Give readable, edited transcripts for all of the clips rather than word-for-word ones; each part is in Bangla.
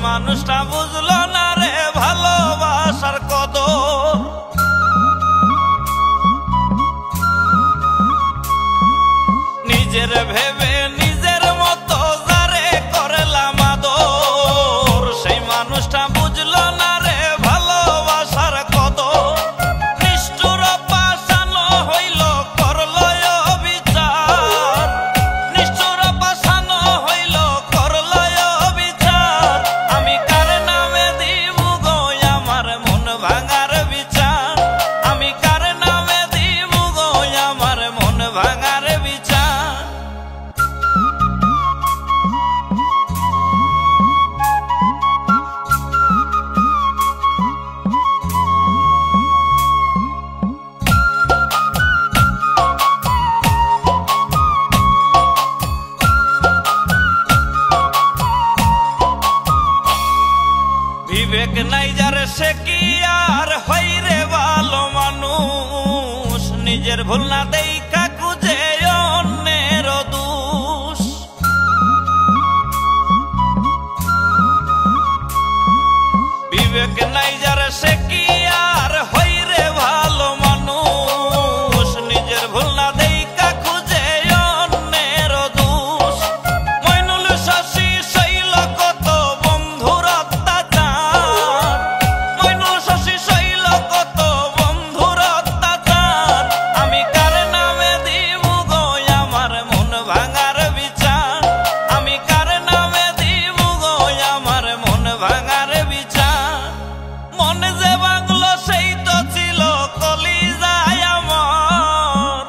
মানুষটা বুঝলো না রে ভালোবাসার কদর। নিজের ভেবে নিজের মতো যারে করলাম আদর, সেই মানুষটা বুঝলো না রে ভালোবাসার কদর। নিষ্ঠুর পাষানো হইল করল বিচার, নিষ্ঠুর পাষানো হইল করল বিচার। আমি কার নামে দিব গো আমার মন ভাঙার বিচার, আমি কার নামে দিব গো আমার মন ভাঙার বিচার। বিবেক নাই যার সে কি আর হইরে ভালো মানুষ, নিজের ভুল না দেখা খুঁজে অন্যের দোষ। বিবেক নাই যার সে কি আর হইরে ভালো মানুষ, নিজের ভুল না দেখা খুঁজে অন্যের দোষ। মইনুল শশী শৈল কত বন্ধুর অত্যাচার, মইনুল শশী শৈল কত বন্ধুর অত্যাচার। আমি কার নামে দিব গো আমার মন ভাঙার বিচার, আমি কার নামে দিব গো আমার মন ভাঙার বিচার। মন যে ভাঙলো সেই তো ছিল কলিজায় আমার,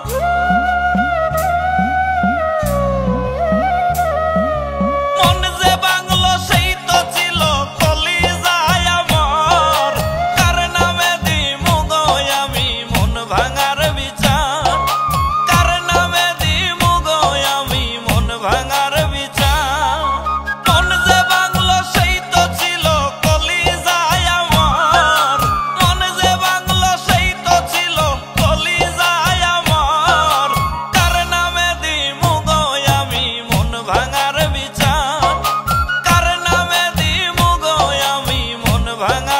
মন যে ভাঙলো সেই তো ছিল কলিজায় আমার। কার নামে দিব গো আমি মন ভাঙার বিচার, কার নামে দিব গো আমি মন ভাঙার বিচার। মন যে ভাঙলো সেই তো ছিল কলিজায় আমার, মন যে ভাঙলো সেই তো ছিল কলিজায় আমার। কার নামে দিব গো আমি মন ভাঙার বিচার, কার নামে দিব গো আমি মন ভাঙার